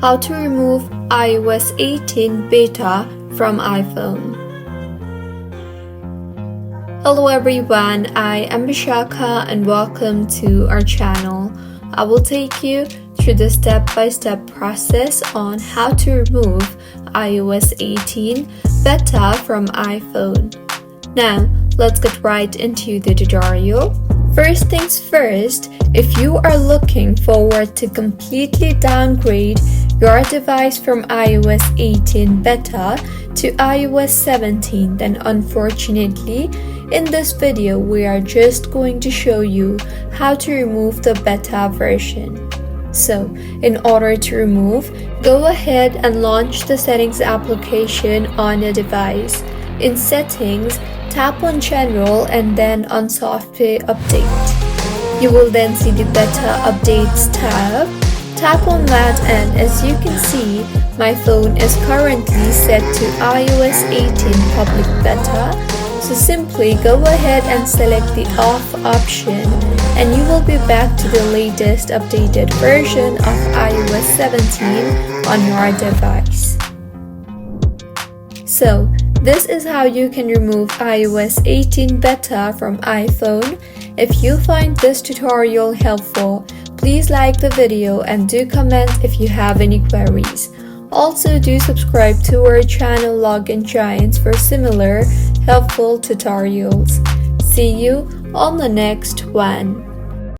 How to remove iOS 18 beta from iPhone. Hello everyone, I am Bishaka and welcome to our channel. I will take you through the step-by-step process on how to remove iOS 18 beta from iPhone. Now, let's get right into the tutorial. First things first, if you are looking forward to completely downgrade your device from iOS 18 beta to iOS 17, then unfortunately, in this video we are just going to show you how to remove the beta version. So, in order to remove, go ahead and launch the Settings application on your device. In Settings, tap on General and then on Software Update. You will then see the Beta Updates tab. Tap on that and as you can see, my phone is currently set to iOS 18 Public Beta. So simply go ahead and select the Off option and you will be back to the latest updated version of iOS 17 on your device. So, this is how you can remove iOS 18 beta from iPhone. If you find this tutorial helpful, please like the video and do comment if you have any queries. Also, do subscribe to our channel Login Giants for similar helpful tutorials. See you on the next one.